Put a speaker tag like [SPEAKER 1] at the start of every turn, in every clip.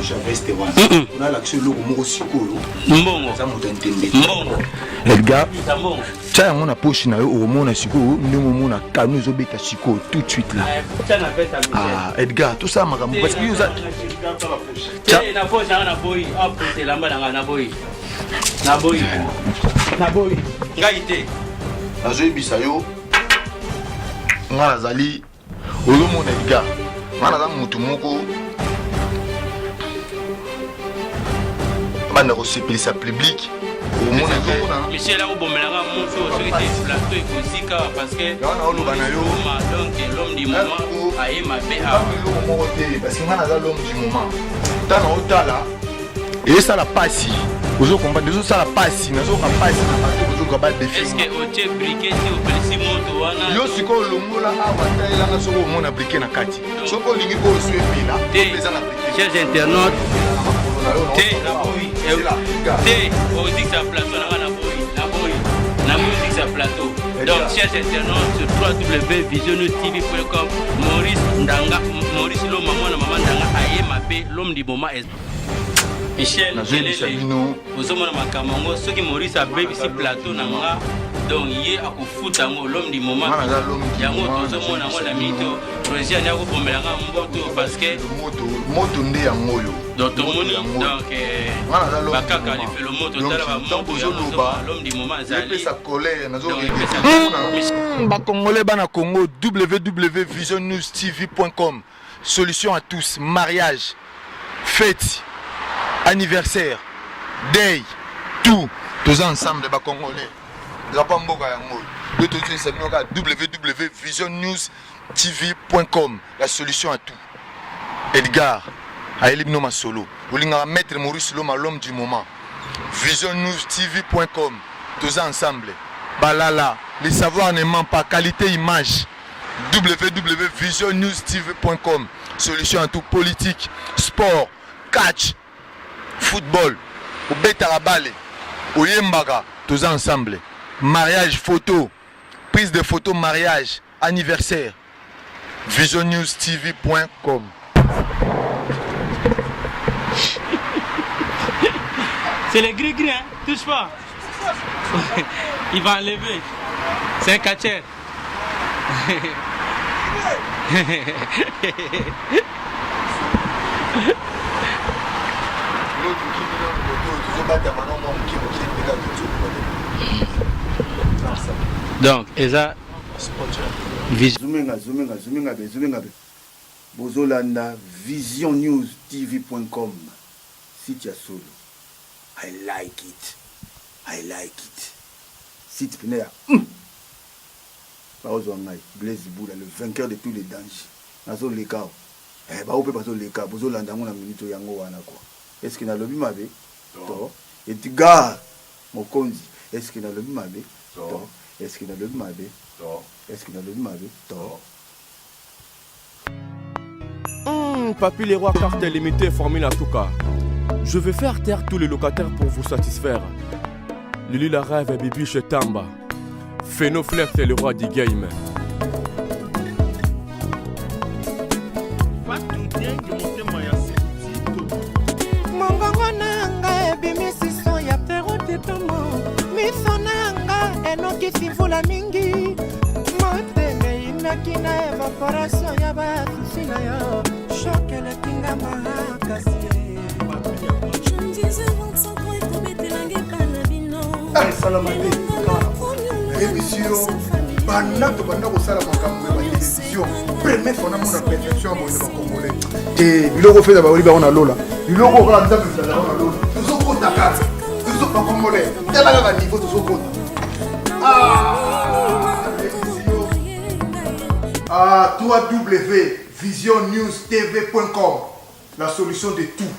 [SPEAKER 1] rouge à veste wana on a l'action loko moko sikoyo
[SPEAKER 2] mbongo
[SPEAKER 1] ça moto entende
[SPEAKER 2] mbongo
[SPEAKER 1] Edgar
[SPEAKER 2] mbongo
[SPEAKER 1] tiens mon poche na yo omona sikoyo ndenge omona kanu ezobeta sikoyo tout de suite là ah Edgar tout ça makambo parce que yoza
[SPEAKER 2] tiens na poche na boy hop c'est lamba na boy na boy ngai te
[SPEAKER 1] nazoyebisa yo nga nazali ozomona Edgar nga naza motu moko banda kosepelisa public omona ezomona
[SPEAKER 2] michel akobomelaka moso soki te plateau ekozika parce que
[SPEAKER 1] wana oloba na yo
[SPEAKER 2] donc l'homme du moment aye mabe
[SPEAKER 1] eloko moko te parce que nga naza l'homme du moment ntana otala ezosala pasi ozokomprendre ezosala pasi nazoka pasi na bato ozoka badefi
[SPEAKER 2] est-ce que otie briquet ti opelisi moto wana
[SPEAKER 1] yo sikoyo olongola awa taelanga soki omona briquet na kati soki olingi po osu epela eza na briquet
[SPEAKER 2] chers internautes te na boyi te ozikisa plateau nanga na boyi na boyi ozikisa plateau donc chers internautes sur www.visionnewstv.com Maurice Loma mwana mama ndanga aye mabe l'homme du moment Michel ozomona makambo yango soki Maurice abebisi plateau na nga donc ye akofuta yango l'homme du moment yango tozomona yango na minute projet ani akobomela nga mboto parce que
[SPEAKER 1] moto nde yango oyo
[SPEAKER 2] donc tomoni donc bakaka lifelo moto tala bamoto l'homme du moment azali
[SPEAKER 1] bakongolais bana Congo www.visionnewstv.com solution à tous mariage fête anniversaire, day, tout, tous ensemble les Congolais. www.visionnewstv.com la solution à tout. Edgar, Aelibno Masolo, Olinga Maître Maurice Loma l'homme du moment. visionnewstv.com tous ensemble. Balala, les savoirs ne mentent pas, qualité image. www.visionnewstv.com solution à tout, politique, sport, catch, football, au Betarabale, au Yembaga, tous ensemble. Mariage, photo, prise de photo, mariage, anniversaire. visionnewstv.com.
[SPEAKER 2] C'est le gris-gris, hein? Touche pas. Il va enlever. C'est un catcher. Donc, Eza
[SPEAKER 3] Zoumenga Bozolanda visionnewstv.com site ya solo. I like it. Site Pinea. Baozo ngai Blaise Boula le vainqueur de tous les dangers. Nazo lekao. Baope bazo leka bozolanda ngona minute yango wana quoi. Est-ce que na lobi mabe? To. Edgar Mokonzi. Est-ce que na lobi mabe? To. Est-ce que na lobi mabe? To. Est-ce que na lobi mabe? To.
[SPEAKER 4] Papy les rois cartel limité formule en tout cas. Je vais faire taire tous les locataires pour vous satisfaire. Lili la rêve et Bibi chez Tamba. Phénoflex est le roi du game.
[SPEAKER 5] Mongongo nanga ebimisi so ya pero tetomo. Miso nanga enoki simvula mingi. Moteme inaki na evaporation ya basusi na yo. Choc eletinga makasi. Je me disais 25 ans il faut mettre langue panabino.
[SPEAKER 3] Salamate. Émission banato banda kosala makambo ya télévision. Premier fona mona perfection mo na congolais. Et biloko fait ba oliba ona lola. Biloko kala nzambe fela ona lola. Tuzoko takala. Tuzoko ba congolais. Tela ka niveau tuzoko. www.visionnewstv.com la solution de tout.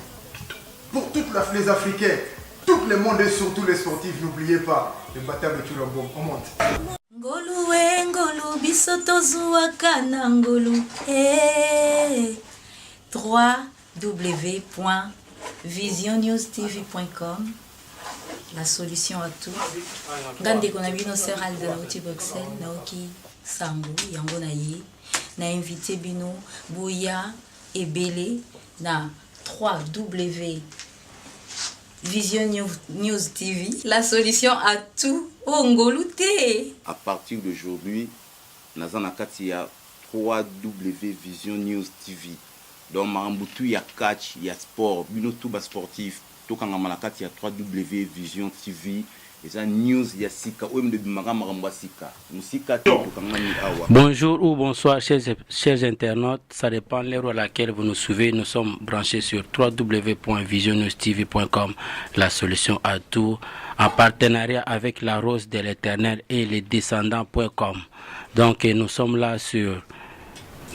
[SPEAKER 3] Pour toutes les Africains, tout le monde et surtout les sportifs, n'oubliez pas, le baptême de tout le bon. On monte.
[SPEAKER 6] Ngolu ngolu bisoto zuaka na ngolu www.visionnewstv.com la solution à tout. Gande konabino seral de Nauti Boxel Naoki Sambu yango na ye na invité bino Bouya Ebele na 3W Vision News TV, la solution à tout. Ongolute.
[SPEAKER 7] À partir d'aujourd'hui, nous avons 3W Vision News TV. Donc, il y a catch, il y a sport, il y a tout sportif. Tout quand on a 3W Vision TV. News, il y a Sika,
[SPEAKER 2] Bonjour ou bonsoir chers internautes, ça dépend de l'heure à laquelle vous nous suivez. Nous sommes branchés sur www.visionnewstv.com, la solution à tout, en partenariat avec la Rose de l'Éternel et les descendants.com. Donc nous sommes là sur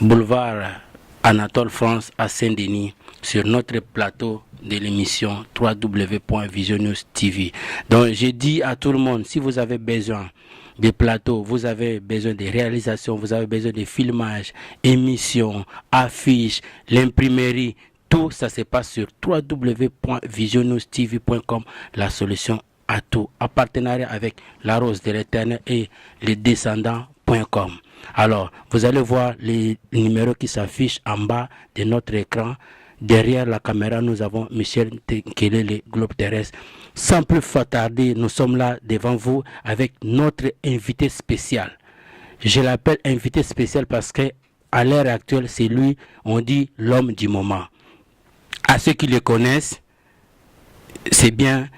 [SPEAKER 2] boulevard Anatole France à Saint-Denis, sur notre plateau de l'émission www.visionnewstv. Donc j'ai dit à tout le monde, si vous avez besoin de plateaux, vous avez besoin de réalisations, vous avez besoin de filmages, émissions, affiches, l'imprimerie, tout ça se passe sur www.visionnewstv.com, la solution à tout, en partenariat avec la Rose de l'Éternel et les descendants.com. Alors, vous allez voir les numéros qui s'affichent en bas de notre écran. Derrière la caméra, nous avons Michel Tenkele, Globe Terrestre. Sans plus tarder, nous sommes là devant vous avec notre invité spécial. Je l'appelle invité spécial parce que à l'heure actuelle, c'est lui, on dit l'homme du moment. À ceux qui le connaissent, c'est bien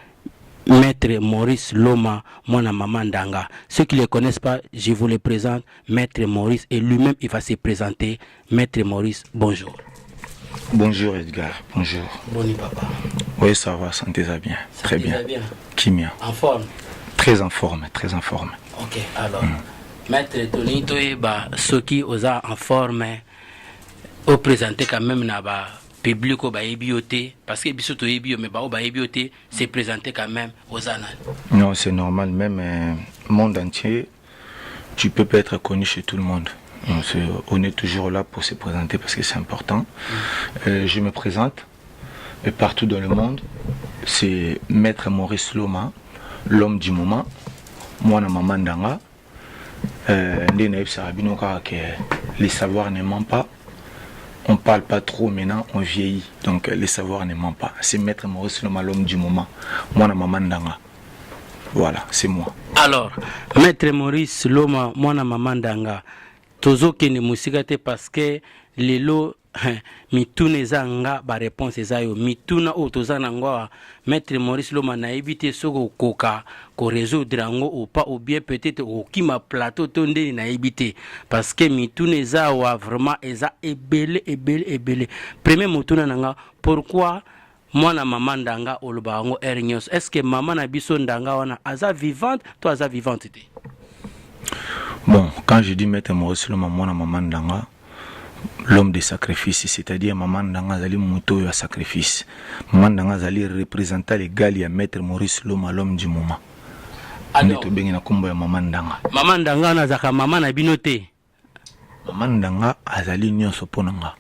[SPEAKER 2] Maître Maurice Loma, mon maman Ndanga. Ceux qui ne le connaissent pas, je vous le présente, Maître Maurice, et lui-même, il va se présenter. Maître Maurice, bonjour.
[SPEAKER 8] Bonjour Edgar, bonjour.
[SPEAKER 2] Boni papa.
[SPEAKER 8] Oui, ça va, sentez-ça bien. Très bien. Kimia.
[SPEAKER 2] En forme?
[SPEAKER 8] Très en forme, très en forme.
[SPEAKER 2] Ok, alors, Maître Tonito, ceux qui sont en forme, au présenter quand même dans le public au bioté, parce que biso to ebio mais ba bioté c'est présenté quand même aux annales.
[SPEAKER 8] Non, c'est normal, même monde entier, tu peux pas être connu chez tout le monde. On est toujours là pour se présenter parce que c'est important. Je me présente partout dans le monde. C'est Maître Maurice Loma, l'homme du moment. Moi, na maman Ndanga. Les savoirs ne mentent pas. On parle pas trop maintenant, on vieillit. Donc les savoirs ne mentent pas. C'est Maître Maurice Loma, l'homme du moment. Moi, na maman Ndanga. Voilà, c'est moi.
[SPEAKER 2] Alors, Maître Maurice Loma, moi, na maman Ndanga. Tozo kene musika te parce que lelo mitune zanga ba réponse zayo mituna o tozana ngwa Maître Maurice Loma na éviter soko koka ko résoudre ngo ou pas ou bien peut-être au kima plateau tonde na éviter parce que mitune zawa vraiment eza ebele premier mutuna nanga pourquoi moi na maman Ndanga oloba ngo ernyos est-ce que maman na biso Ndanga wana aza vivante toi aza vivante te?
[SPEAKER 8] Bon, quand je dis Maître Maurice Loma, moi, maman Ndanga, l'homme de sacrifice, c'est-à-dire maman Ndanga zali muto ya sacrifice. Maman Ndanga zali représentant légal ya Maître Maurice Loma, l'homme du moment. Alors, maman Ndanga.
[SPEAKER 2] Maman Ndanga na zaka maman na binote.
[SPEAKER 8] Maman Ndanga azali nyonso ponanga.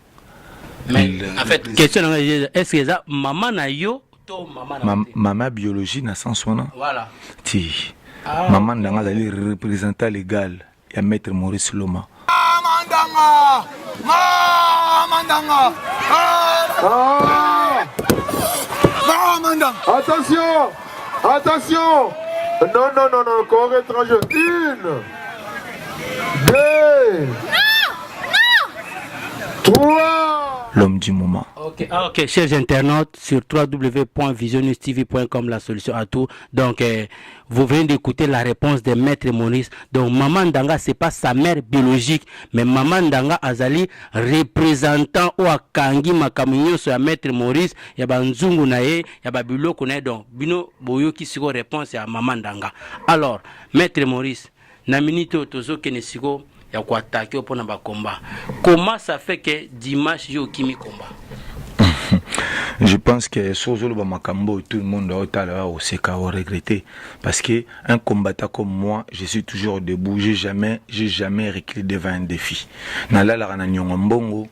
[SPEAKER 2] Mais en fait, question est-ce que ça maman na yo to maman na
[SPEAKER 8] maman biologie na sens wana.
[SPEAKER 2] Voilà.
[SPEAKER 8] Ti. Maman Ndanga zali représentant légal ya Maître Maurice Loma.
[SPEAKER 9] Attention, attention. Non, corps étranger. 1, 2, 3.
[SPEAKER 8] L'homme du moment.
[SPEAKER 2] Ok, chers internautes, sur www.visionnewstv.com, la solution à tout. Donc, vous venez d'écouter la réponse de Maître Maurice. Donc, Maman Ndanga, c'est pas sa mère biologique, mais Maman Ndanga Azali, représentant ou Akangi Makaminyo sur Maître Maurice, il y a Banzungu Nae, il y a Babiloko Nae, donc, Bino Boyo qui sera réponse à Maman Ndanga. Alors, Maître Maurice, Naminito Tozo Kenesiko, il y a quoi attaquer pour notre combat. Comment ça fait que dimanche, yo kimi combat?
[SPEAKER 8] Je pense que Sozolo Bamakambo, tout le monde a aussi regretté. Parce que un combattant comme moi, je suis toujours debout. J'ai jamais reculé devant un défi. Nalala na nyonga mbongo,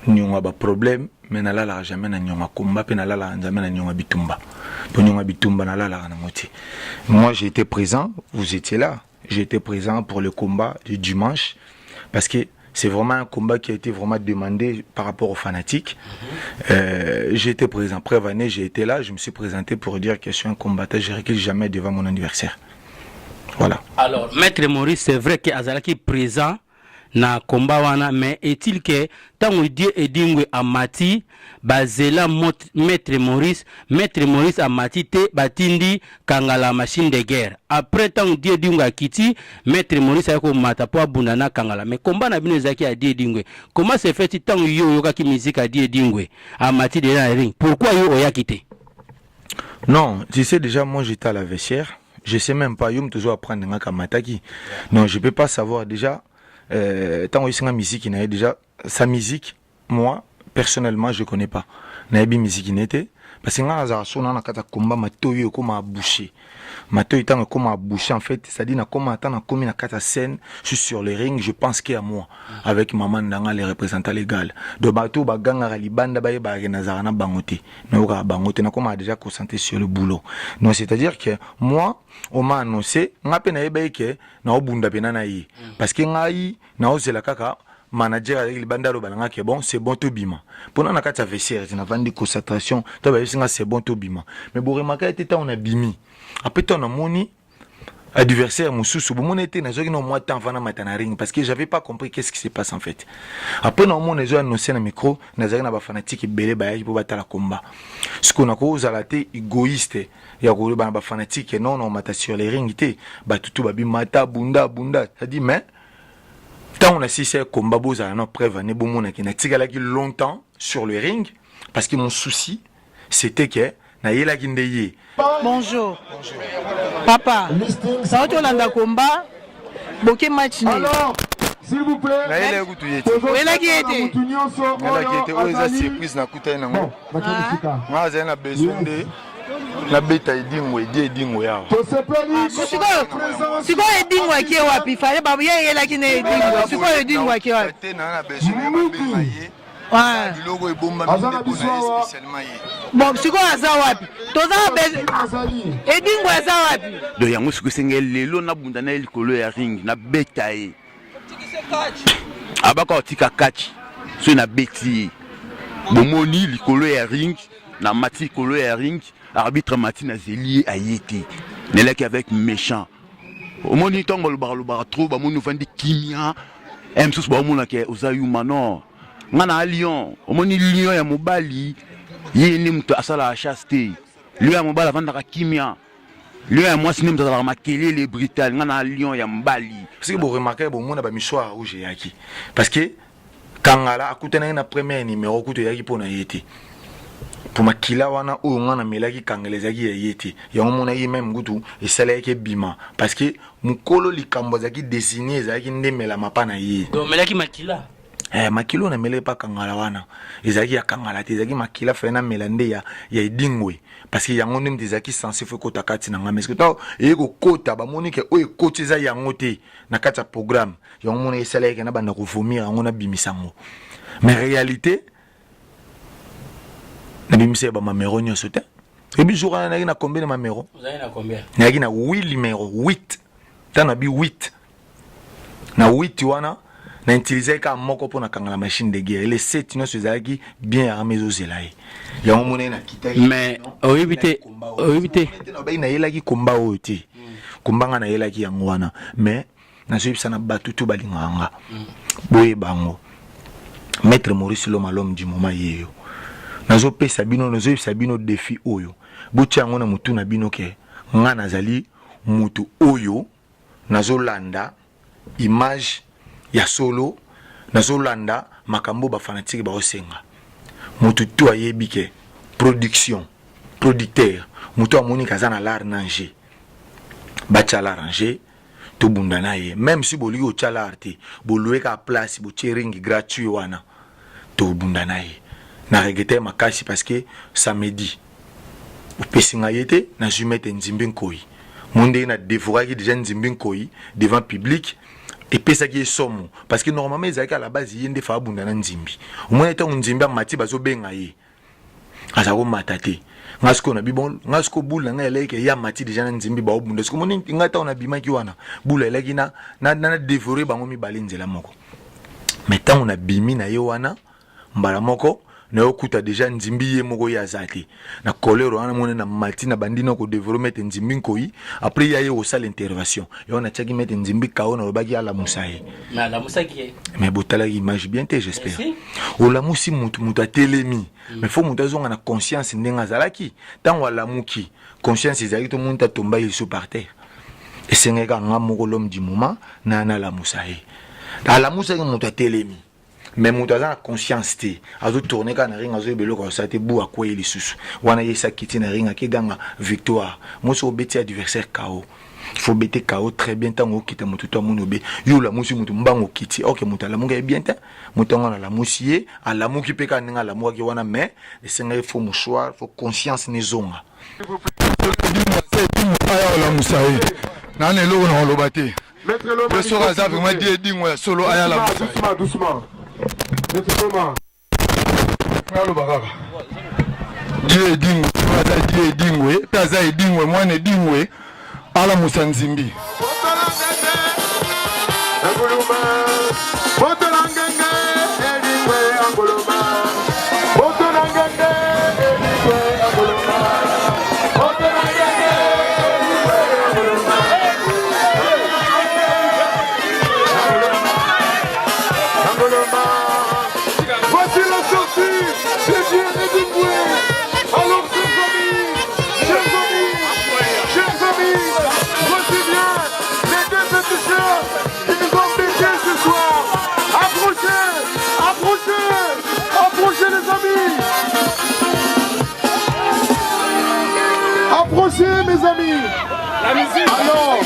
[SPEAKER 8] nyonga ba problème, mais nalala jamais na nyonga combat, pe nalala jamais na nyonga bitumba. Pour nyonga bitumba nalala na moti. Moi, j'étais présent, vous étiez là. J'étais présent pour le combat du dimanche parce que c'est vraiment un combat qui a été vraiment demandé par rapport aux fanatiques. J'ai été présent, prévané, j'ai été là, je me suis présenté pour dire que je suis un combattant, je ne recule jamais devant mon adversaire. Voilà.
[SPEAKER 2] Alors, Maître Maurice, c'est vrai que Azalaki présent na combat wana, mais est-il que tant on dit Edingwe Amati, bazela Maître Maurice Amati te batindi kangala machine de guerre. Après tant on dit Edingwe Akiti, Maître Maurice a ko mata po abundana kangala. Mais combat na bino zaki a dit Edingwe. Comment c'est fait tant yo yoka ki musique a dit Edingwe Amati de la ring? Pourquoi yo oyakite?
[SPEAKER 8] Non, tu sais déjà, moi j'étais à la vestiaire. Je sais même pas, yo me toujours apprendre nga kamataki. Non, je peux pas savoir déjà. Tant que la musique, il y a déjà sa musique, moi personnellement je connais pas. Nabi musique il était parce que nga za sona na kata combat matoyo comme à boucher. Matoyo tant comme à boucher en fait, ça dit na comme attendre comme na kata scène, je suis sur le ring, je pense qu'il y a moi avec maman ndanga les représentants légaux. De bateau ba ganga libanda ba ba na za na bangote. Na ka bangote na comme a déjà concentré sur le boulot. Non, c'est-à-dire que moi on m'a annoncé nga pe na yeba ke na obunda pe na yi parce que ngai na ozela kaka manager avec le bandalo balanga que bon c'est bon to bima pendant na kata vestiaire na vandi concentration to ba singa c'est bon to bima mais bo remaka était on a bimi après on a moni adversaire mususu bo moni était na zoki no moi temps vana matana ring parce que j'avais pas compris qu'est-ce qui se passe en fait après non mon ezo annoncé na micro na zaki na ba fanatique belé ba yaki po batala combat ce qu'on a cause à la té égoïste ya ko ba fanatique non mata sur les ring té ba tutu ba bimata bunda ça dit mais tant on a si c'est combat boza na prévané bo mona ki na tigala ki longtemps sur le ring parce que mon souci c'était que na yela ki ndeye.
[SPEAKER 10] Bonjour. Papa, ça va landa combat boké match ni.
[SPEAKER 9] Alors, s'il vous plaît.
[SPEAKER 1] Na yela ku tuyeti.
[SPEAKER 10] Wela ki était.
[SPEAKER 1] Na ki était oza surprise na kuta na ngo. Nga za na besoin de na beta edingwe yawo.
[SPEAKER 10] Siko edingwe ki wapi fale babu yela ki na edingwe. Siko edingwe ki wapi.
[SPEAKER 1] Te na besoin de ba ye.
[SPEAKER 10] Ouais.
[SPEAKER 1] Biloko ebomba minde pour na spécialement ye.
[SPEAKER 10] Bon, siko aza wapi? Toza edingwe aza wapi?
[SPEAKER 7] Do yango siko sengel lelo na bunda na likolo ya ring na beta ye. Abaka otika kachi. So na beti. Bomoni likolo ya ring na mati likolo ya ring. Arbitre Martin Azeli a été. Nelek avec méchant. Au moni tongo le bar trop ba monu vandi kimia. Msus ba mona ke ozayuma no. Ngana Lyon, au moni Lyon ya mobali. Yé ni mto asala a chaste. Lui ya mobali vanda ka kimia. Lui ya moi sinim tala makele les Britanniques ngana Lyon ya mbali.
[SPEAKER 8] Parce que vous remarquez bon mona ba misoa rouge yaki. Parce que kangala akutana na premier numéro kuto yaki pona yete. Pour ma kila wana o ngana melaki kangelezaki yete ya mona yi même gutu et sala yake bima parce que mukolo likambo zaki dessiner zaki ndemela mapana yi
[SPEAKER 2] donc melaki makila
[SPEAKER 8] makilo na mele pa kangala wana ezaki ya kangala te ezaki makila fena melande ya edingwe parce que yango ndem ezaki censé faut kota kati na ngame parce que to eko kota ba monike o ekoti za yango te na kati ya programme yango mona esala yake na banda ko vomir yango na bimisango mais réalité na bimise ba mamero nyoso te et bi jour na na combien de mamero
[SPEAKER 2] vous avez na combien
[SPEAKER 8] na na 8 numéro 8 tana bi 8 na 8 wana na utiliser ka moko pour na kangala machine de guerre les 7 no sezaki bien armés aux zelai ya omone na kita
[SPEAKER 2] mais oyibite
[SPEAKER 8] na ba ina yelaki komba oti kombanga na yelaki yango wana mais na soyipsa na batutu balinganga boye bango Maître Maurice Lomalom du moment yeyo nazo pesa bino nazo sabino défi oyo buti yango na mutu na bino ke nga nazali mutu oyo nazo landa image ya solo nazo landa makambo ba fanatique ba osenga mutu to ayebi ke production producteur mutu amoni kazana l'art nanger ba chala ranger to bundana ye même si boli o chala arte bolwe ka place bo ring gratuit wana to bundana ye na regretter makasi parce que samedi au pesinga yete na jumete nzimbi nkoi monde na dévoraki déjà nzimbi nkoi devant public et pesa ki somo parce que normalement ezaki à la base yende fa bunda na nzimbi au moins etant nzimbi amati bazo benga ye azako matate ngasko na bibon ngasko bula nga eleke ya mati déjà na nzimbi ba obunda sko moni ngata ona bimaki wana bula eleki na dévorer bango mi balinzela moko mais tant on a bimi na yewana mbala moko na okuta déjà nzimbi ye moko ya zate na kolero ana mona na mati na bandina ko développer nzimbi nkoyi après ya ye au salle intervention et on a tchaki mettre nzimbi kao na lobaki ala musaye
[SPEAKER 2] mais la musaki
[SPEAKER 8] mais botala image bien te j'espère o la musi muta telemi mais faut muta zonga na conscience ndenga zalaki tant wala muki conscience ezali to munta tomba yeso par terre et sengeka ngamoko l'homme du moment na la musaye la musaye muta telemi mais muta za conscience te azo tourner kana ringa zo belo ko sa te bu akwa ili susu wana yesa kiti na ringa ke ganga victoire muso beti adversaire KO il faut bêter KO très bien tant o kita mutu to munobe yo la musi mutu mbango kiti OK muta la munga bien ta muta ngana la musier ala muki peka ninga la muki wana mais esenga il faut mouchoir faut conscience nezonga
[SPEAKER 1] aya la musaye nane lo na lobate le sera ça vraiment dit dingwe solo aya la musaye
[SPEAKER 9] doucement.
[SPEAKER 1] Die dingwe, taza dingwe, mwane dingwe, ala musanzimbi.
[SPEAKER 9] Approchez mes amis. La musique. Alors.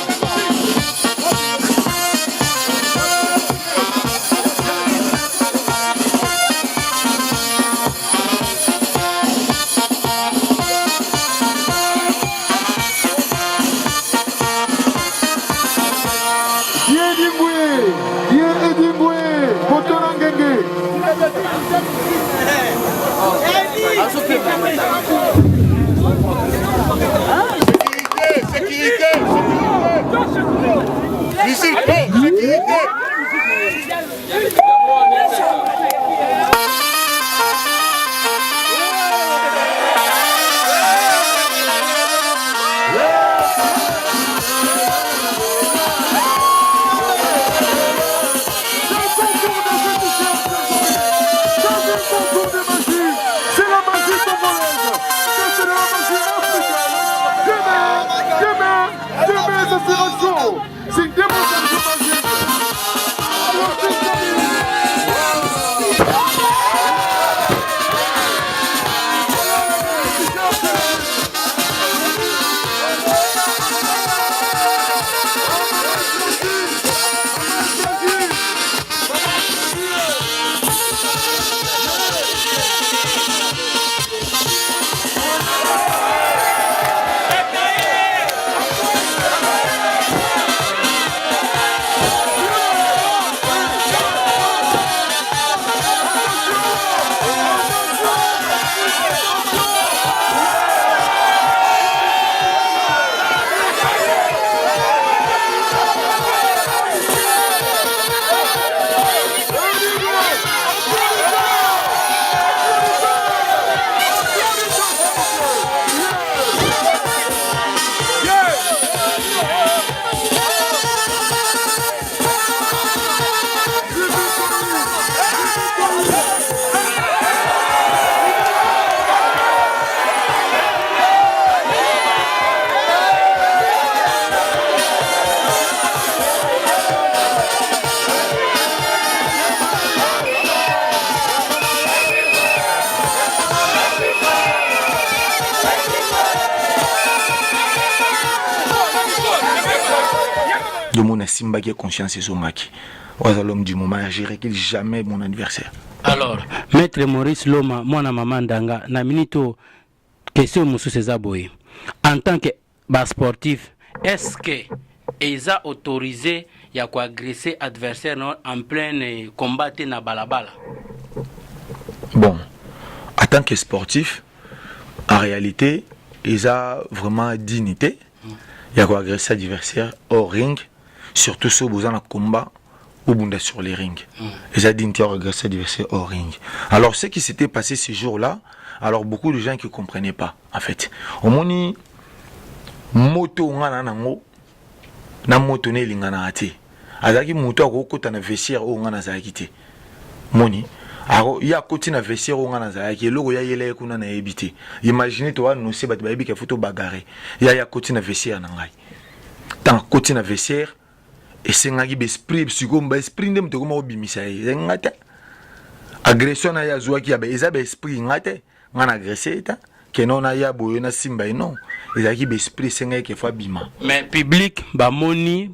[SPEAKER 8] de mon Simba qui a conscience et son maki. L'homme du moment, je récule jamais mon anniversaire.
[SPEAKER 2] Alors, Maître Maurice Loma, moi na maman Danga, na minito question Moussou Césaboy. En tant que sportif, est-ce que ils ont autorisé à agresser adversaire en plein combat na balabala?
[SPEAKER 8] Bon, en tant que sportif, en réalité, ils ont vraiment dignité. Il y a agresser adversaire au ring, surtout ceux qui ont un combat au bunda sur les rings. Ils ont dit qu'ils ont regressé adversaire au ring. Alors ce qui s'était passé ces jours-là, alors beaucoup de gens qui ne comprenaient pas en fait. Au moins moto ngana nango na moto ne lingana ate. Azaki moto akokota na vestiaire o ngana zaki te. Moni alors il y a côté na vestiaire o ngana zaki logo ya yele kuna na ebité. Imaginez toi no se bat ba ebi ke photo bagarre. Il y a côté na vestiaire na ngai. Tant côté na vestiaire et c'est ngaki be esprit psychomba esprit ndem to ko bimisa ye ngata. Agression na ya zwa ki ya be ezabe esprit ngate ngana agresser ta que non na ya boyo na simba non. Ezaki be esprit senga ke fa bima.
[SPEAKER 2] Mais public ba moni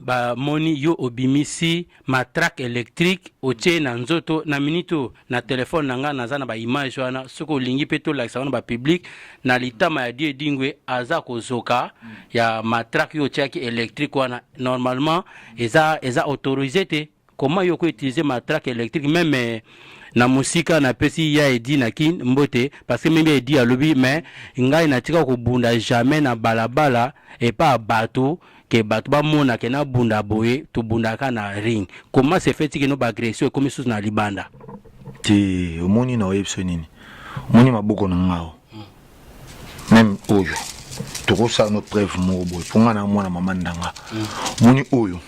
[SPEAKER 2] yo obimisi matraque électrique otie na nzoto na minito na téléphone nanga nazana ba image wana soko lingi peto la sauna ba public na litama ya die dingwe aza kozoka ya matraque yo tiaki électrique wana normalement eza autorisé te. Comment yo ko utiliser matraque électrique même na musika na pesi ya edi na kin mbote parce que même edi a lobby mais ngai na tika ko bunda jamais na balabala et pas bateau que bateau ba mona ke na bunda boye to bunda ka na ring. Comment c'est fait que no ba agression comme sous na libanda
[SPEAKER 8] ti omoni na webso nini moni maboko na ngao même oyo to ko sa no preuve mo boy ponga na mwana mama ndanga moni oyo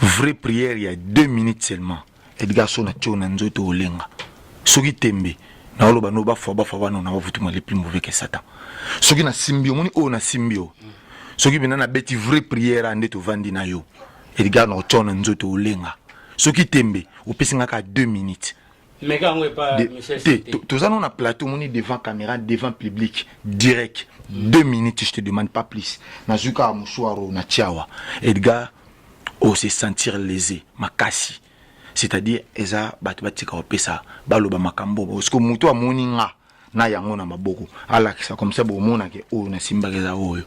[SPEAKER 8] vraie prière il y a 2 minutes seulement. Edgar Sona Tchona Nzoto Olenga. Soki tembe. Na oloba no ba fa wana na bavutu les plus mauvais que Satan. Soki na simbio moni o na simbio. Soki bina na beti vraie prière ande to vandi na yo. Edgar no Tchona Nzoto Olenga. Soki tembe o pesinga ka 2 minutes.
[SPEAKER 2] Mais quand on pas Michel
[SPEAKER 8] tous on a plateau moni devant caméra devant public direct 2 minutes je te demande pas plus. Na zuka mushwaro na tiawa. Edgar o se sentir lésé makasi. C'est-à-dire eza batubatika opesa baloba makambo parce que muto amoni nga na yango na maboko ala kisa comme ça bomona ke o na simba keza oyo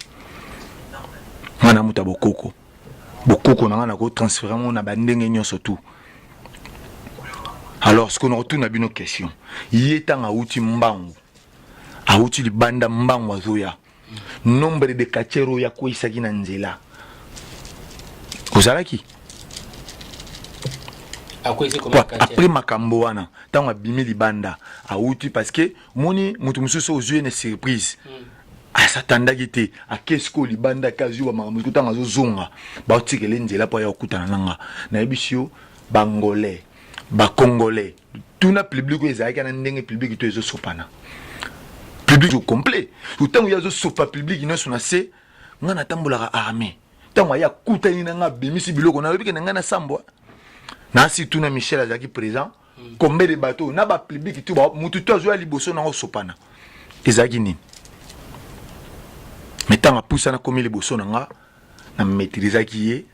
[SPEAKER 8] mana muta bokoko na ko transférer mon na bandenge nyonso tout. Alors ce qu'on retourne à bino question yetanga uti mbangu a uti libanda mbangu azoya nombre de kachero ya ko isaki na nzela kozalaki après makambo wana tant abimi libanda a outi parce que moni mutu mususu ozue ne surprise a satanda gite a kesko libanda kazu wa makambo kutanga zo zonga ba otikele nzela po ya okutana nanga na ebisio bangolais ba congolais tuna public ezaka na ndenge public to ezo sopana public au complet autant ya zo sopa public ino sona se ngana tambola armée tant ya kutani nanga bimisi biloko na bibike nanga na sambwa. Nasi tuna Michel azaki présent combien de bateaux na ba public tout ba mutu to zo ali boso na osopana ezaki nini mettant a poussa na komi le boso na maîtriser qui est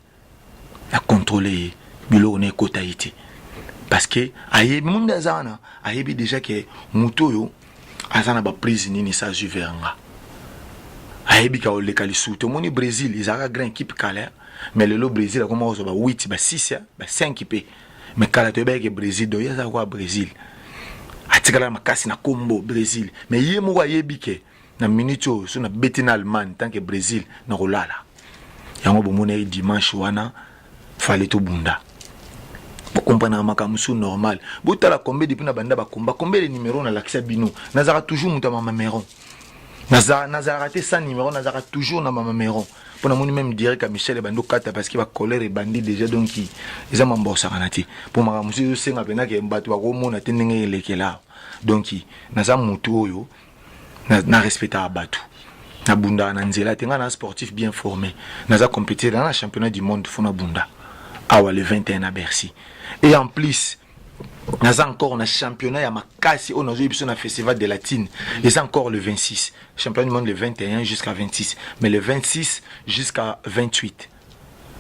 [SPEAKER 8] na contrôler bilo ne kota iti parce que aye monde azana aye bi déjà que mutu yo azana ba prise nini sa juveranga aye bi ka o le kalisu to moni Brésil izaka grand équipe kala. Mais le Brésil a commencé à 8, 6, 5 IP. Mais quand tu es au Brésil, il y a quoi Brésil? Atikala makasi na combo Brésil. Mais il y a moi yebike na minute sur na betina Allemagne tant que Brésil na rolala. Yango bomone dimanche wana fallait to bunda. Pour comprendre makamusu normal. Botala combien depuis na banda ba combat combien de numéros na l'accès bino. Nazara toujours mutama mameron. Nazara raté 100 numéros, Nazara toujours na mameron. Pour nous même dire que Michel Bando kata parce qu'il va colère et bandit déjà donc ils ont m'embossé kanati pour ma monsieur senga pena ke mbatu wa komona tenenge lekela donc naza mutu oyo na respecter abatu na bunda na nzela tenga na sportif bien formé naza compétir dans le championnat du monde fona bunda awa le 21 à Bercy et en plus naza encore na championnat ya makasi on a joué sur na festival de latine et c'est encore le 26 championnat du monde le 21 jusqu'à 26 mais le 26 jusqu'à 28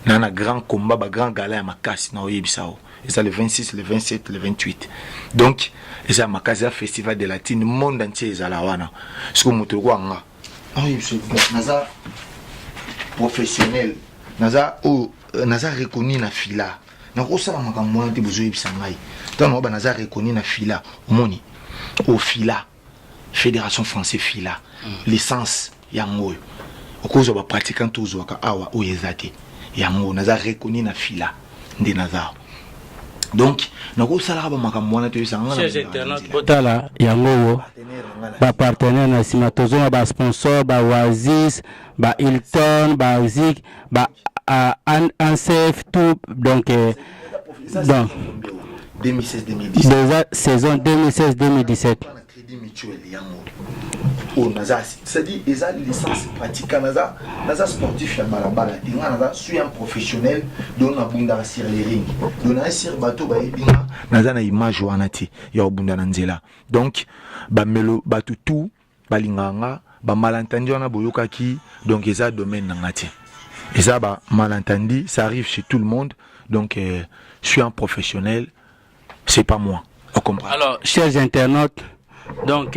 [SPEAKER 8] nana grand combat ba grand gala ya makasi na oyebisao et ça le 26 le 27 le 28 donc et ça makasi ya festival de latine monde entier ezala wana siko moto ko anga naza professionnel naza reconnu na fila na ko sala makambo wana te bozo yebisa ngai tant ba naza reconnu na fila omoni au fila fédération française fila licence yango okozo ba pratiquant tozo ka awa oyezate yango naza reconnu na fila nde naza. Donc nakosala ba makambo wana to yesanga
[SPEAKER 2] chers internautes
[SPEAKER 10] botala yango ba partenaire na sima tozonga ba sponsor ba Oasis ba Hilton ba Zik ba Ansef tout donc
[SPEAKER 8] 2016-2017
[SPEAKER 10] déjà saison 2016-2017
[SPEAKER 8] crédit mutuel yango o naza c'est-à-dire eza licence pratique naza sportif ya balabala tinga naza suis un professionnel donc na bunda sur les rings donc na sur bateau ba ebinga naza na image wana ti ya obunda na nzela donc ba melo batu tout balinganga ba malentendu wana boyokaki donc eza domaine na ngati eza ba malentendu ça arrive chez tout le monde donc je suis un professionnel, c'est pas moi. On comprend.
[SPEAKER 2] Alors, chers internautes, donc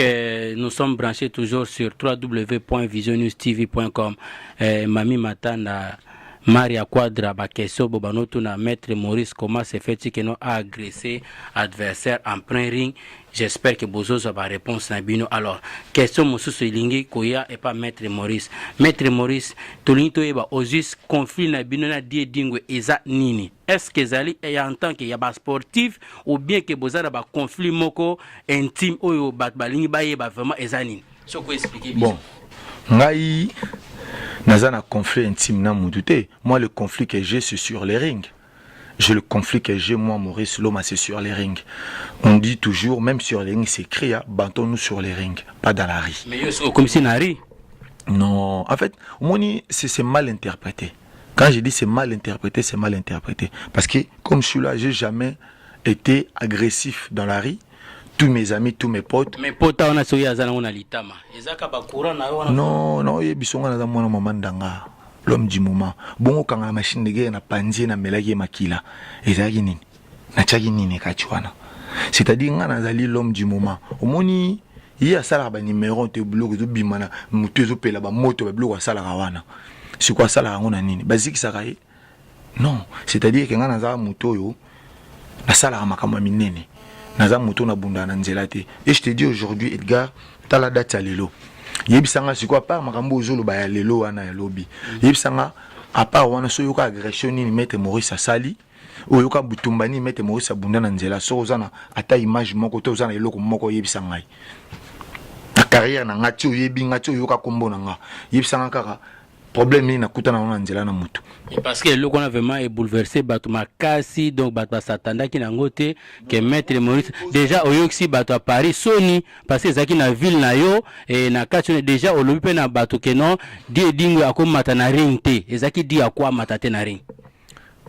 [SPEAKER 2] nous sommes branchés toujours sur www.visionnewstv.com. Mami Matanda, Maria Quadra, Bakesso, Bobanoto, na Maître Maurice, comment c'est fait que nous a agressé adversaire en plein ring. J'espère que Bozo a réponse na bino. Alors, question Moussou Lingi Koya et pas Maître Maurice. Maître Maurice, Tolinto eba ozus conflit na bino na die dingwe eza nini. Est-ce que Zali est en tant que yaba sportif ou bien que Boza ba conflit moko intime oyo bat balingi ba yeba vraiment eza nini? Soko expliquer
[SPEAKER 8] bon. Ngai nazana conflit intime na mutute. Moi le conflit que j'ai c'est sur les rings. J'ai le conflit que j'ai, moi, Maurice Loma, c'est sur les rings. On dit toujours, même sur les rings, c'est écrit, bantons-nous sur les rings, pas dans la rue.
[SPEAKER 2] Mais comme si na rue?
[SPEAKER 8] Non, en fait, c'est mal interprété. Quand je dis c'est mal interprété, c'est mal interprété. Parce que, comme je suis là, j'ai jamais été agressif dans la rue. Tous mes amis, tous mes potes.
[SPEAKER 2] Mais potes, on a soya azana on a litama. Ezaka ba courant na yo.
[SPEAKER 8] Non, bisonga na mwana maman danga. L'homme du moment. Bon, quand la machine de guerre n'a pas dit na melagi makila. Ezaki nini? Na chagi nini kachuana. C'est-à-dire nga nazali l'homme du moment. Omoni il y a ça ba numéro te bloc zo bimana mutu zo pela ba moto ba bloc sala rawana. C'est quoi ça la ngona nini? Basique ça raé. Non, c'est-à-dire que nga nazala muto yo na sala makama minene. Naza muto na bunda na nzela te. Et je te dis aujourd'hui Edgar, t'as la date à lelo. Yebisanga c'est quoi pas makambo ozolo ba ya lelo wana ya lobby. Yebisanga à part wana so yoka agression ni Maître Maurice Asali o yoka butumbani Maître Maurice Abunda na nzela so ozana ata image moko to ozana eloko moko yebisanga na carrière na ngati o yebi ngati yoka kombo na nga yebisanga kaka problème ni nakuta na nzela na mutu.
[SPEAKER 2] Parce que le qu'on a vraiment est bouleversé batu makasi donc batu satanda ki na ngote que Maître Maurice déjà au yoksi batu à Paris Sony parce que zaki na ville na yo et na kati déjà au lobi pe na batu que non die dingo akomata na ring te ezaki di akwa matate na ring.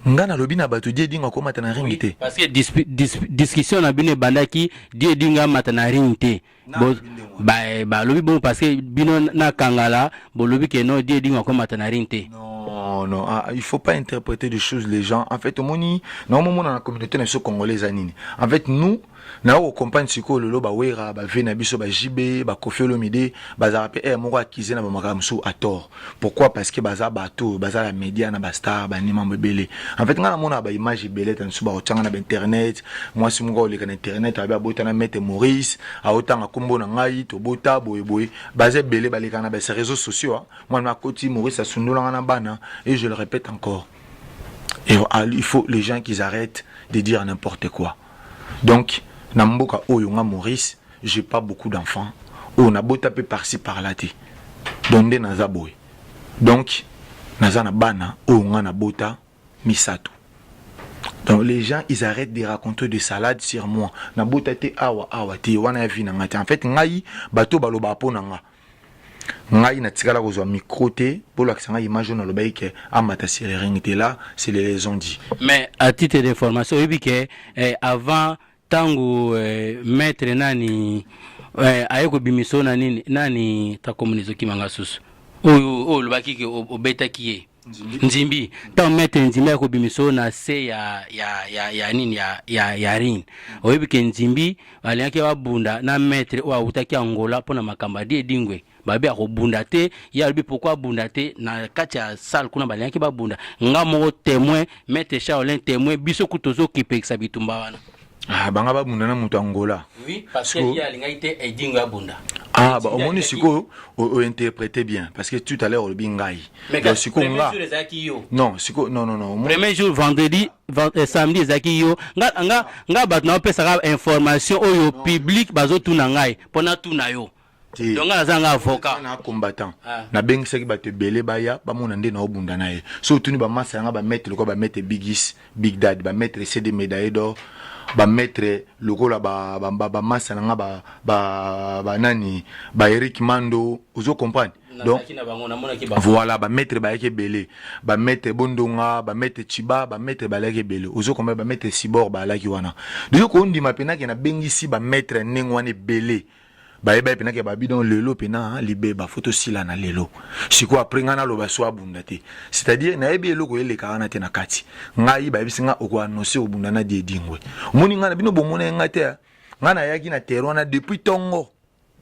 [SPEAKER 8] Ngana lobi na batu die dingo akomata na ring te
[SPEAKER 2] parce que discussion na bino bandaki die dingo mata na ring te. Ba lobi bon parce que bino na kangala bo lobi que non die dingo akomata na ring te.
[SPEAKER 8] Non, il faut pas interpréter des choses les gens. En fait, normalement dans la communauté congolaise anine. En fait, nous, on comprend ce que le loba wera, ba vena biso ba jibe, ba Koffi Olomide, ba zape moko akize na ba makamso à tort. Pourquoi? Parce que baza bato, baza la média na ba star, ba nima mbele. En fait, ngana mona ba image belé tan suba otanga na internet. Moi si mongo le kan internet ba bota na Maître Maurice, a otanga kombo na ngai to bota boy baza belé ba le kana ba ces réseaux sociaux. Moi na koti Maurice asundola na bana. Et je le répète encore, il faut les gens qui arrêtent de dire n'importe quoi. Donc, Namboka Oyonga Maurice, j'ai pas beaucoup d'enfants. On a beau taper par-ci par-là. Donde Nazaboy. Donc, Nazana Bana, Oyonga Nabota, Misato. Donc, les gens, ils arrêtent de raconter des salades sur moi. Nabota te awa te wana vi nangati. En fait, ngai bato baloba po nanga. Ngai na tikala kozwa micro te pour l'accent image na lobai ke amata sur les rings te là c'est les ont dit.
[SPEAKER 2] Mais à titre d'information oui que avant tango maître nani ayeko bimiso nani ta communizo kimanga susu o lobaki ke obeta kiye Nzimbi tant maître Nzimbi ayeko bimiso na se ya nini ya ring oyebi ke Nzimbi aliaki wa bunda na maître o utaki Angola pona makamba die dingwe babi akobunda te ya lobi pourquoi bunda te na kati ya salle kuna baliaki ba bunda nga moko témoin Maître Shaolin témoin biso kutozo kipekisa bitumba wana.
[SPEAKER 8] Ah, banga ba bunda na mutu Angola.
[SPEAKER 2] Oui, parce qu'il y a l'ingalité et dinga bunda.
[SPEAKER 8] Ah, bah, au moins, Siko, interprétez bien. Parce que tout à l'heure, le bingaï.
[SPEAKER 2] Mais quand premier jour, les Akiyo.
[SPEAKER 8] Non, Siko, non.
[SPEAKER 10] Premier jour, vendredi, samedi, Zakiyo. Nga bat na pe saka information oyo public bazo tuna ngai. Pona tuna yo. Donc nga zanga avocat.
[SPEAKER 8] Na combattant. Na beng seki ba te belé baya, ba mona nde na obunda na ye. So tuni ba massa nga ba mettre le ko ba mettre Bigis, Big Dad, ba mettre CD médaille d'or. Ba mettre lokola ba massa nga ba nani ba Eric Mando ozo comprendre donc voilà ba mettre ba yeke belé ba mettre Bondonga ba mettre Chiba ba mettre ba yeke belé ozo comprendre ba mettre Sibor ba laki wana donc ko ndi mapena ke na bengisi ba mettre nengwane belé ba yeba pena ke ba bidon lelo pena libé ba photo sila na lelo siko après ngana lo ba so abunda te c'est-à-dire na yebi eloko ele kana te na kati ngai ba bisinga oko annoncer obunda na die dingwe moni ngana bino bomona ngate ngana yaki na terona depuis tongo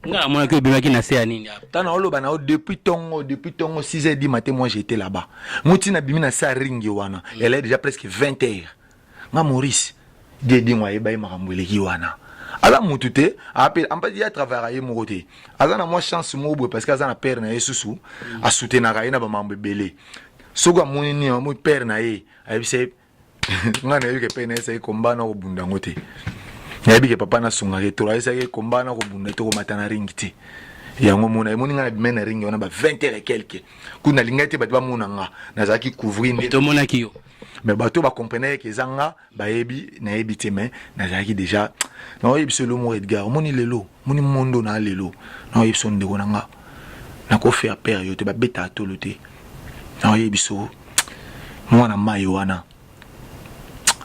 [SPEAKER 10] ngana mona ke bimaki na se anini
[SPEAKER 8] tana oloba na depuis tongo 6h du matin moi j'étais là-bas moti na bimi na sa ringi wana elle est déjà presque 20h nga Maurice die dingwa yeba makamwele ki wana ala mutute appel en pas dire travailler mon côté azana moi chance mo parce que azana père na yesusu a soutenir na ba mambe belé soga moni ni mo père na ye ayebise ngana yeke père na ese komba na obunda ngote yebike papa na sunga retro ese komba na obunda to ko matana ringiti yango mona moni ngana bimena ringi ona ba 20h et quelques kuna lingati ba ba mona nga na zaki couvrir
[SPEAKER 10] to mona kiyo
[SPEAKER 8] mais bato ba comprendre que zanga ba yebi na yebi te mais na zaki déjà non yebi solo mo Edgar moni lelo moni mondo na lelo non yebi son de konanga na ko faire période ba beta tolote non yebi so mwana mayo wana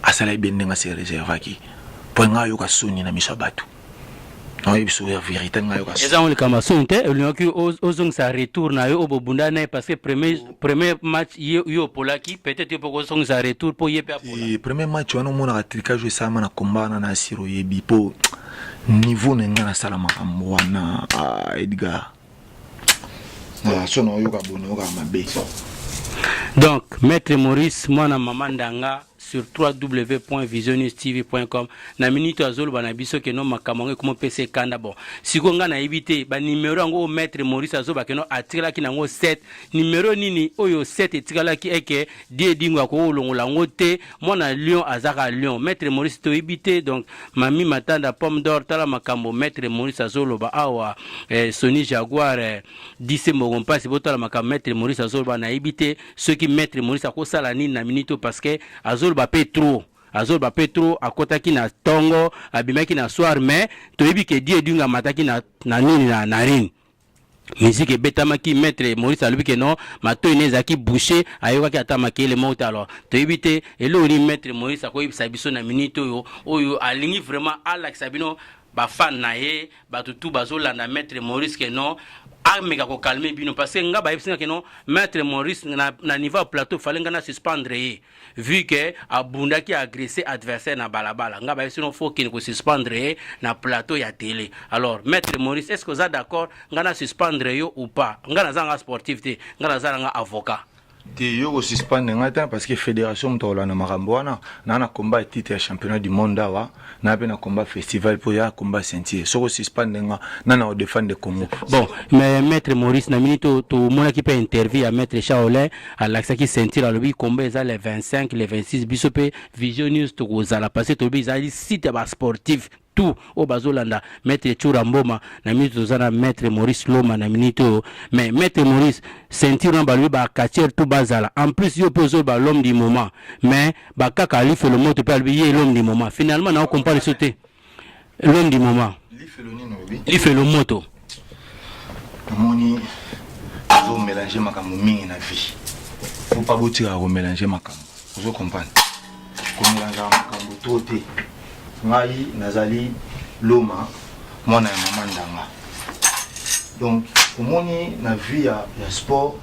[SPEAKER 8] asala ibende nga se réserve ki po nga yo ka soni na misabatu non yebi so ya vérité nga yo ka
[SPEAKER 10] eza on le kamasonte le ki ozong sa retour na yo obobunda na parce que premier match yo polaki peut-être pour ozong sa retour pour yepe
[SPEAKER 8] apola premier match wana mona trika jouer ça na combat na siro yebi po niveau na nga na salama amwana Edgar na sono yo ka bono ka mabe
[SPEAKER 10] donc maître Maurice mwana mamandanga sur www.visionnewstv.com na minute azolo bana biso ke no makamango comme PC kanda bon siko nga na éviter ba numéro ngo maître Maurice azoba ke no atira ki nango 7 numéro nini oyo 7 etikala ki eke die dingwa ko longola ngote mona Lion azaka Lion maître Maurice to éviter donc mami matanda pomme d'or tala makambo maître Maurice azolo ba awa Sony Jaguar 10 mogon passe botala makambo maître Maurice azolo ba na éviter ceux qui maître Maurice akosala nini na minute parce que azolo ba Petro à kota ki na tongo abimaki na soir mais to yebi ke die dunga mataki na nini na narine musique betama ki maître Maurice alobi ke non mato ineza ki boucher ayoka ki atama ki le mot alors to yebite elo ni maître Maurice akoyebisa biso na minute oyo alingi vraiment ala kisabino ba fan na ye ba tutu bazolanda maître Maurice ke non ameka ko calmer bino parce que nga ba yebisa ke non maître Maurice na niveau plateau fallait nga na suspendre vu que abunda ki agressé adversaire na balabala nga ba yebisa non faut qu'il ko suspendre na plateau ya télé alors maître Maurice est-ce que vous êtes d'accord nga na suspendre yo ou pas nga na zanga sportif te nga na zanga avocat
[SPEAKER 8] te yo suspendre ngata parce que fédération mtola na makambo na combat titre ya championnat du monde awa na pe na combat festival pour ya combat sentier so suspendre nga na défendre Congo
[SPEAKER 10] bon mais maître Maurice na minute to mona ki pe interview à maître Shaolin à l'axaki sentir à lobby combat ça les 25 les 26 bisope Vision News to kozala passer to bizali site ba sportif tout au bazolanda maître Churamboma na minute tozana maître Maurice Loma na minute mais maître Maurice sentir na balu ba quartier tout bazala en plus yo pozo ba l'homme du moment mais ba kaka li fait le mot peut lui l'homme du moment finalement na on compare sauter l'homme du moment li fait le moto
[SPEAKER 8] moni zo mélanger makambo mingi na vie faut pas botira ko mélanger makambo vous comprenez ko mélanger makambo toté ngai nazali Loma mwana ya mamandanga donc omoni na vie ya sport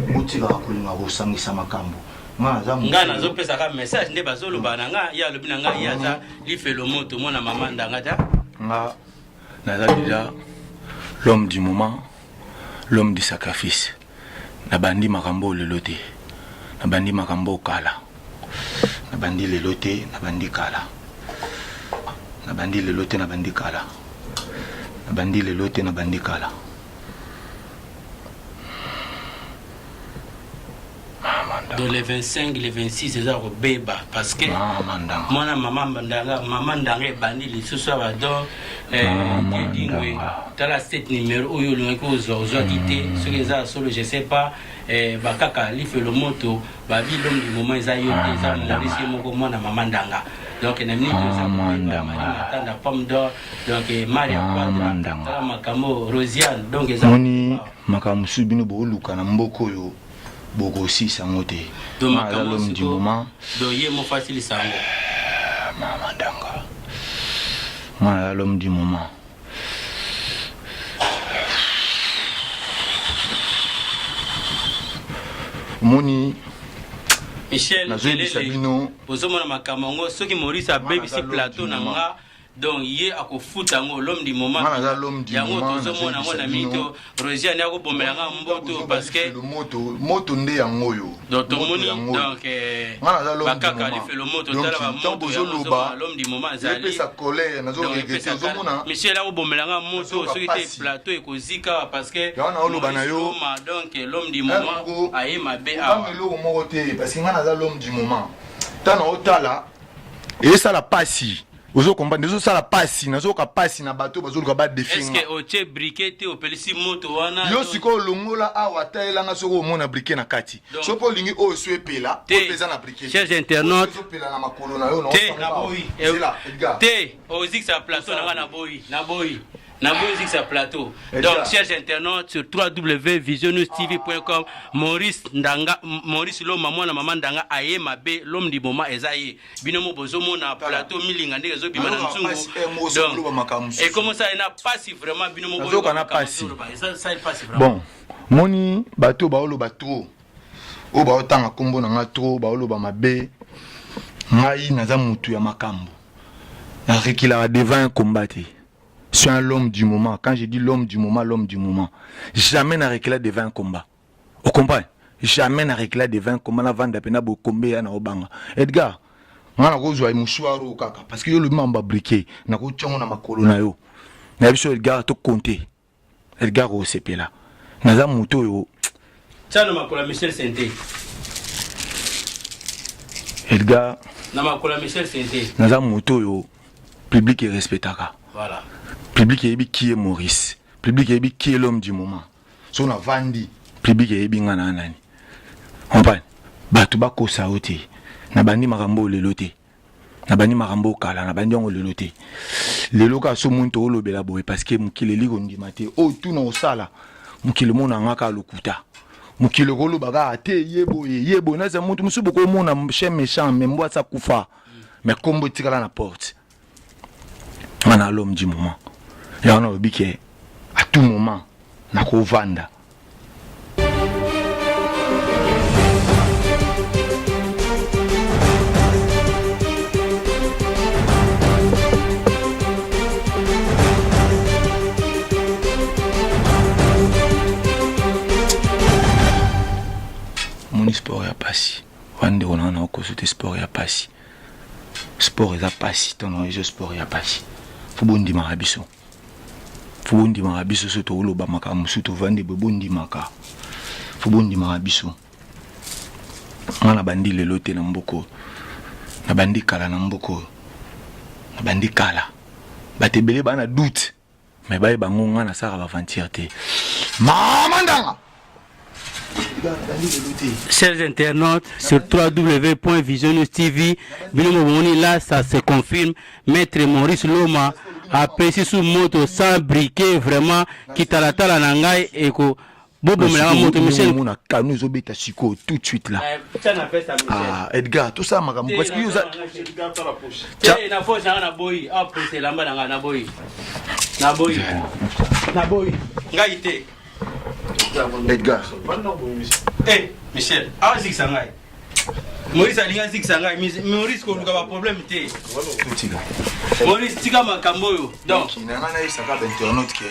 [SPEAKER 8] mutika kolinga kosangisa makambo
[SPEAKER 2] nga nazo pesa ka message nde bazolo bana nga ya lobi na nga ya za li fait le moto mwana mamandanga ta
[SPEAKER 8] nga nazali déjà l'homme du moment l'homme du sacrifice na bandi makambo lelote na bandi makambo kala na bandi lelote na bandi kala nabandi lelo te nabandi kala nabandi lelo te nabandi kala
[SPEAKER 10] dans les 25 les 26 eza kobeba parce que mwana mama ndanga ebandi lisusu abador edingwe tala cette numéro oyo olingaki ozwaki te soki eza solo je sais pas bakaka lifelo moto babi l'homme du moment eza yo te eza molisi moko mwana mama ndanga donc na minute eza matanda pomme d'or donc maria quadra tala makambo rosiane donc eza
[SPEAKER 8] moni makambo mosusu bino booluka na mboka oyo bokosisa yango te l'homme du moment
[SPEAKER 10] donc ye mo facile sango
[SPEAKER 8] mama ndanga mwana l'homme du moment moni
[SPEAKER 10] Michel nazoyebisa bino ozomona makambo yango soki Maurice abebisi plateau na nga donc ye akofuta yango l'homme du moment yango tozomona yango na mito Rosiane akobomela nga mboto parce que
[SPEAKER 8] moto nde yango oyo
[SPEAKER 10] donc tomoni donc bakaka lifelo moto tala bamoto yango l'homme du moment azali
[SPEAKER 8] epesa colère nazoregete ozomona
[SPEAKER 10] Michel akobomela nga moto soki te plateau ekozika parce que
[SPEAKER 8] yana oloba na yo
[SPEAKER 10] donc l'homme du moment aye mabe awa
[SPEAKER 8] eloko moko te parce que nga naza l'homme du moment tana otala esala pasi ozo comprendre ozo sala pasi nazoka pasi na bato bazoluka ba définir
[SPEAKER 10] est-ce que oche briquet te opelisi moto wana
[SPEAKER 8] yo siko longola awa taelanga soko omona briquet na kati soko lingi o swepela opeza na briquet
[SPEAKER 10] chers internautes
[SPEAKER 8] opela na makolo na yo no
[SPEAKER 10] na boyi te ozik sa plateau na boyi na musique sa plateau. Donc chers internautes sur www.visionnewstv.com Maurice Loma mwana mama ndanga aye mabe l'homme du moment ezaye binomo bozomo na plateau milinga ndenge zo bimana nzungu. Donc et comment ça n'a pas si vraiment binomo bozo
[SPEAKER 8] na pasi. Bon, moni bato baolo bato. O ba otanga kombo na ngato baolo ba mabe. Ngai naza mutu ya makambo. Na rekila devant combattre. Je suis un l'homme du moment. Quand je dis l'homme du moment, jamais n'a réclamé devant un combat. Vous comprenez? Jamais n'a réclamé devant un combat. La vente d'apena bo combat na obanga. Edgar, on a rejoint mouchoir au kaka parce que yo le mamba briqué. Na ko tchongo na makolo na yo. Na biso Edgar to compter. Edgar au CP là. Na za moto yo.
[SPEAKER 10] Tchano makola Michel Senté.
[SPEAKER 8] Edgar.
[SPEAKER 10] Na makola Michel Senté.
[SPEAKER 8] Na za moto yo. Public et respectaka.
[SPEAKER 10] Voilà.
[SPEAKER 8] Public est qui est Maurice. Public est qui est l'homme du moment. Si on a vendu, public est bien nani. On parle. Batu bako saote. Na bandi marambo le loté. Na bandi marambo kala. Na bandi on le loté. Le loka so muntu olo bela boy parce que mukile ligo ndimate. Oh tout na osala. Mukile mona ngaka lokuta. Mukile golo baga ate yebo na za muntu musubu ko mona chez méchant mais mbwa sa kufa. Mais kombo tikala na porte. On a l'homme du moment. Et on a oublié à tout moment, na ko vanda. Mon sport ya pasi. Wande on a consulté sport ya pasi. Sport ya pasi, ton jeu sport ya pasi. Fubundi marabiso. Fubundi marabiso soto uloba makamu soto vande bubundi maka. Fubundi marabiso. Ngana bandi lelo te na mboko. Na bandi kala na mboko. Na bandi kala. Batebele bana doute. Mais baye bango ngana saka ba vantir te. Mamandanga.
[SPEAKER 10] Chers internautes, sur www.visionnewstv, là, ça se confirme. Maître Maurice Loma a précisé sous moto sans briquet, vraiment, qui t'a la tala nangai et que Bobo Mela moto Michel.
[SPEAKER 8] On a canu zobeta siko tout de suite là. Ah, Edgar, tout ça, makambo. Parce que vous avez.
[SPEAKER 10] Tiens, na force na boy, après c'est lamba na boy. Na boy. Na boy. Ngaite.
[SPEAKER 8] Edgar.
[SPEAKER 10] Eh, Michel, awa zik sangai.
[SPEAKER 2] Maurice alinga zikisanga Maurice ko luka ba problème te. Maurice tika makambo yo. Donc
[SPEAKER 1] nanga na isaka internaute ke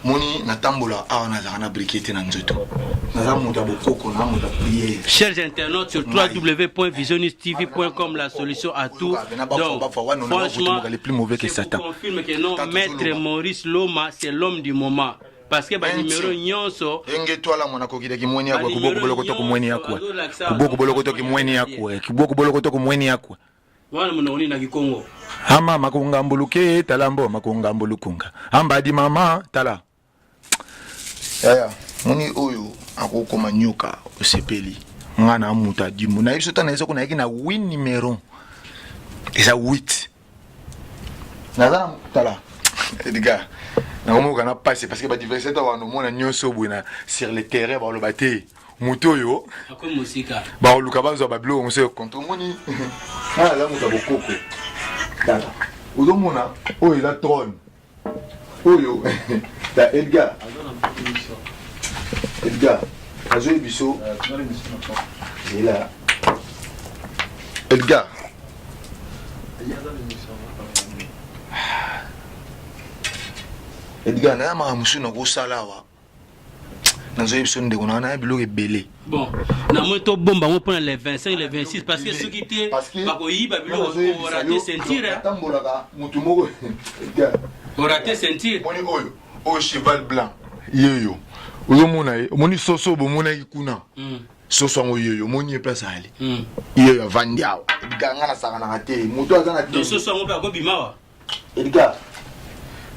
[SPEAKER 1] moni na tambola a na zana briquette na nzoto. Na za muta bokoko na muta prier.
[SPEAKER 2] Chers internautes sur www.visionnistv.com la solution à tout. Donc franchement
[SPEAKER 1] les plus mauvais que Satan.
[SPEAKER 2] Confirme que non maître Maurice Loma c'est l'homme du moment. Parce que ba numéro nyonso
[SPEAKER 1] enge twala mwana ko kidaki mweni yako kuboko boloko to kumweni yako kuboko boloko to kumweni yako kuboko boloko to kumweni yako
[SPEAKER 2] wana mnaoni na Kikongo
[SPEAKER 1] ama makunga mbuluke talambo makunga mbulukunga amba di mama tala yaya muni oyo akoko manyuka osepeli ngana amuta dimu na biso tana eso kuna yaki na 8 numéro eza 8 nazana tala Edgar na omo kana passer parce que ba diversité wa no mona nyonso buina sur le terrain ba lo baté moto yo
[SPEAKER 2] comme musika
[SPEAKER 1] ba luka bazo ba blo on se contre moni ah la muta bokoko dala ozo mona o ila trône oyo da Edgar azo biso là Edgar Edgar na ma musu na ko salawa nazo yebso ndeko na biloko ebele
[SPEAKER 2] bon na moto bomba mo pour les 25 les 26 parce que ceux qui étaient ba ko yiba biloko ko rater sentir
[SPEAKER 1] tambolaka mutu moko Edgar
[SPEAKER 2] ko rater sentir
[SPEAKER 1] moni oyo o cheval blanc yeyo ozo mona ye moni soso bo mona ikuna soso ngo yeyo moni e place ali yeyo vandiao Edgar ngana saka na te mutu azana te
[SPEAKER 2] soso ngo pa ko bimawa
[SPEAKER 1] Edgar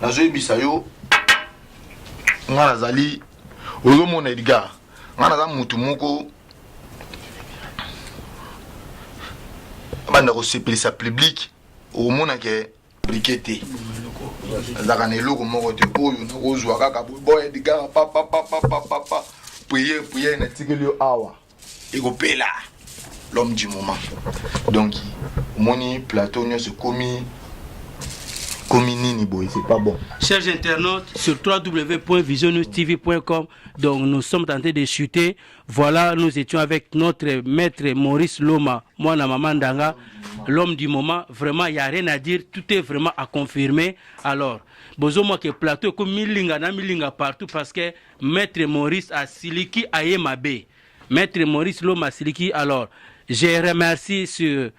[SPEAKER 1] nazo yebisa yo ngana zali ozo mona Edgar ngana za mutu moko banda ko sepelisa public o mona ke briquette zaka ne loko moko te oyo na kozwa kaka bo Edgar papa prier na tikeli awa ekopela l'homme du moment donc moni plateau nyonso komi c'est pas bon.
[SPEAKER 2] Chers internautes, sur www.visionnistv.com, donc nous sommes tentés de chuter. Voilà, nous étions avec notre maître Maurice Loma, moi, na maman Ndanga, l'homme du moment. Vraiment, il n'y a rien à dire, tout est vraiment à confirmer. Alors, besoin que plateau comme milinga partout parce que maître Maurice a siliki ayemabe. Maître Maurice Loma siliki. Alors, je remercie sur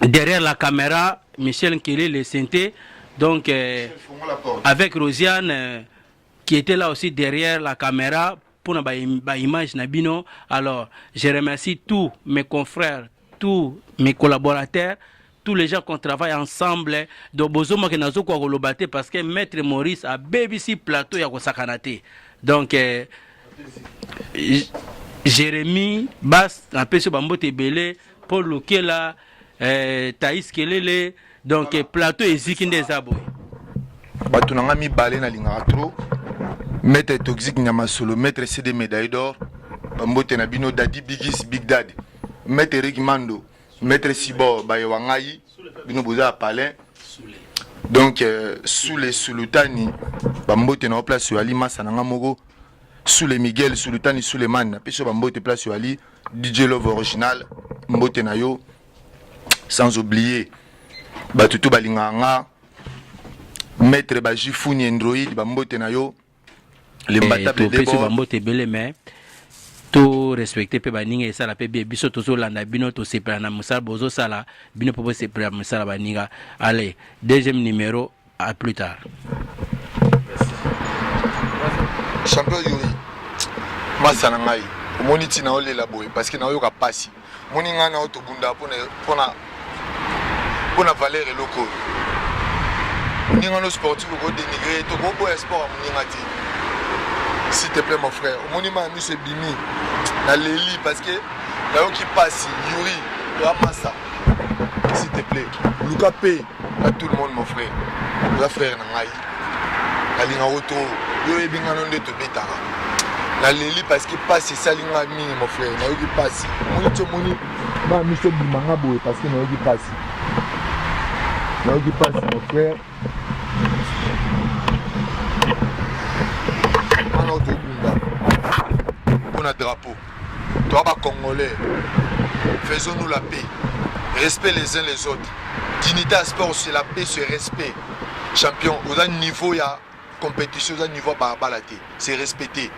[SPEAKER 2] derrière la caméra Michel Nkele le synthé, donc avec Rosiane qui était là aussi derrière la caméra pour na ba image nabino. Alors je remercie tous mes confrères, tous mes collaborateurs, tous les gens qu'on travaille ensemble. Donc bozoma ke nazo ko kolobate parce que maître Maurice a BBC plateau ya ko sakanate. Donc Jérémy Bass na peso bambote belé Paul Lokela Thaïs Kelele donc plateau eziki ndezabo
[SPEAKER 1] bato nanga mibale na linga trop maître toxique nyama solo maître CD médaille d'or bambote na bino Daddy Bigis Big Dad maître Eric Mando maître Sibor bayewangai bino boza palais donc sous les sultani bambote na place sur Ali Massa nanga moko sous les Miguel sultani Suleiman na peso bambote place sur Ali DJ Love original mbote na yo. Sans oublier batutu balinganga maître bajifuni Android bambote na yo les mbatables de
[SPEAKER 2] bambote belé mais tout respecter pe baninga et ça la pe biso tozo landa bino to sepela na musala bozo sala bino popo sepela musala baninga. Allez, deuxième numéro, à plus tard.
[SPEAKER 1] Champion Yuri masa na ngai omoni tina olela boye parce que na yo ka pasi moni nga na auto bunda pona valeur eloko ninga no sportif ko dénigrer to ko boy sport ninga ti s'il te plaît mon frère moni ma mi se bimi na leli parce que na yo ki passe Yuri ya massa s'il te plaît Luka P à tout le monde mon frère la frère na ngai alinga auto yo ebinga no ndeto betaka la leli parce que passe salinga mi mon frère na yo ki passe moni to moni ma mi se bimanga boy parce que na yo ki passe. Là où il passe mon frère, on a autobunda, on a drapeau, toi pas congolais, faisons-nous la paix. Respect les uns les autres. Dignité à sport, c'est la paix, c'est respect. Champion, au niveau, il y a compétition, au niveau, c'est respecter.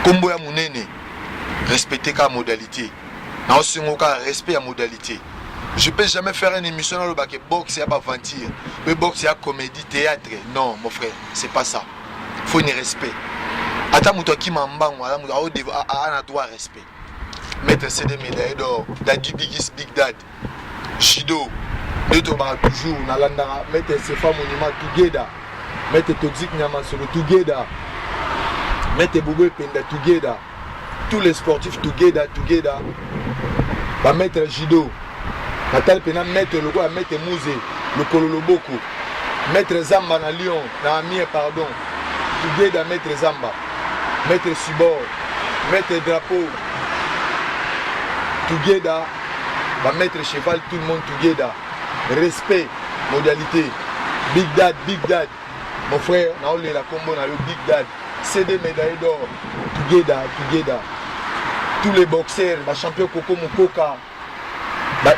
[SPEAKER 1] Combo ya munene, respecter la modalité. Dans ce cas, respect la modalité. Je ne peux jamais faire une émission dans le bac boxe, il n'y a pas mentir. Mais boxe, il y a comédie, théâtre. Non, mon frère, c'est pas ça. Il faut un respect. Attends, qui m'a un droit à respect. Mettre CD médaille d'or, Daddy Biggest Big Dad, Shido, deux tombes toujours, Nalandara, mettre ces femmes monument together, mettre Toxic Nyamasolo together, mettre Bobo Penda together, tous les sportifs together, va mettre Shido, Natal Pena mettre le quoi, mettre Mouzé, le Kololoboko, mettre Zamba na Lyon, na Amir pardon, together mettre Zamba, mettre Subor, mettre Drapeau. Together, va mettre cheval, tout le monde together. Respect, modalité. Big Dad, mon frère, on a la combo, on a le Big Dad. CD médaille d'or. Together. Tous les boxeurs, les champions Coco Mokoka,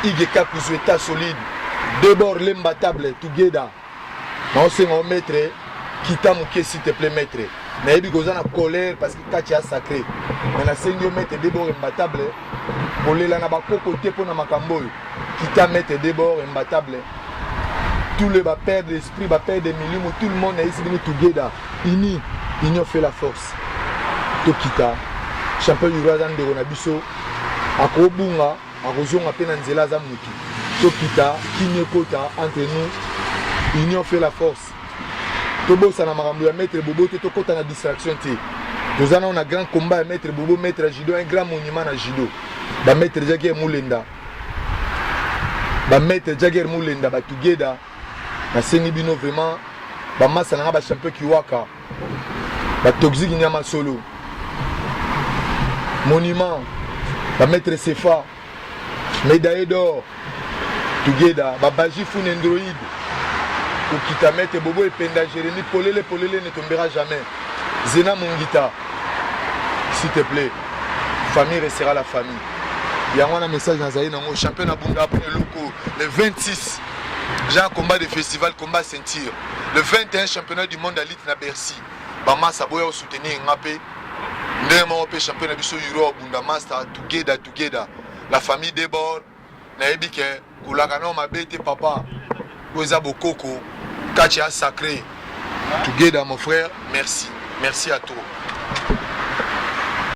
[SPEAKER 1] Igeka Kuzueta solide. Débord l'imbattable, together. On sait on mettre, Kita Mouké s'il te plaît, maître. Mais il y a une colère parce que Katia a sacré. Mais la seigneur mettre débord imbattable. Pour les lana bako côté pour na makambo. Kita mettre débord imbattable. Tous les va perdre l'esprit, va perdre des millions. Tout le monde est ici venu together. Union fait la force. Tokita. Champion du Razan de Ronabiso. Akobunga. Akozonga pe na nzela za mutu. Tokita. Kinyekota entre nous. Union fait la force. Tobo sana makambo ya mettre Bobo te tokota na distraction te. Tozana on a grand combat à mettre Bobo mettre judo un grand monument na judo. Ba mettre Jagger Moulenda. Ba mettre Jagger Moulenda ba together. Na sengi bino vraiment ba massa na ba champion kiwaka. Ba Toxic Nyama solo. Monument ba mettre Sefa. Médaille d'or. Together ba Baji Fun Android. Ou qui t'a mis Bobo et Penda Jérémy, Polele ne tombera jamais. Zena Mungita, s'il te plaît, famille restera la famille. Il y a un message dans Zaïna, mon champion à Bunda après le loco. Le 26, j'ai un combat de festival, combat ceinture. Le 21, championnat du monde à l'élite à Bercy. Bama Saboya au soutenir Ngapé. Néanmoins, championnat du Euro Bunda Master, together. La famille déborde. Naïbike, Koulagano m'a bêté papa. Ozabo Koko. Katia sacré. Together mon frère, merci. Merci à toi.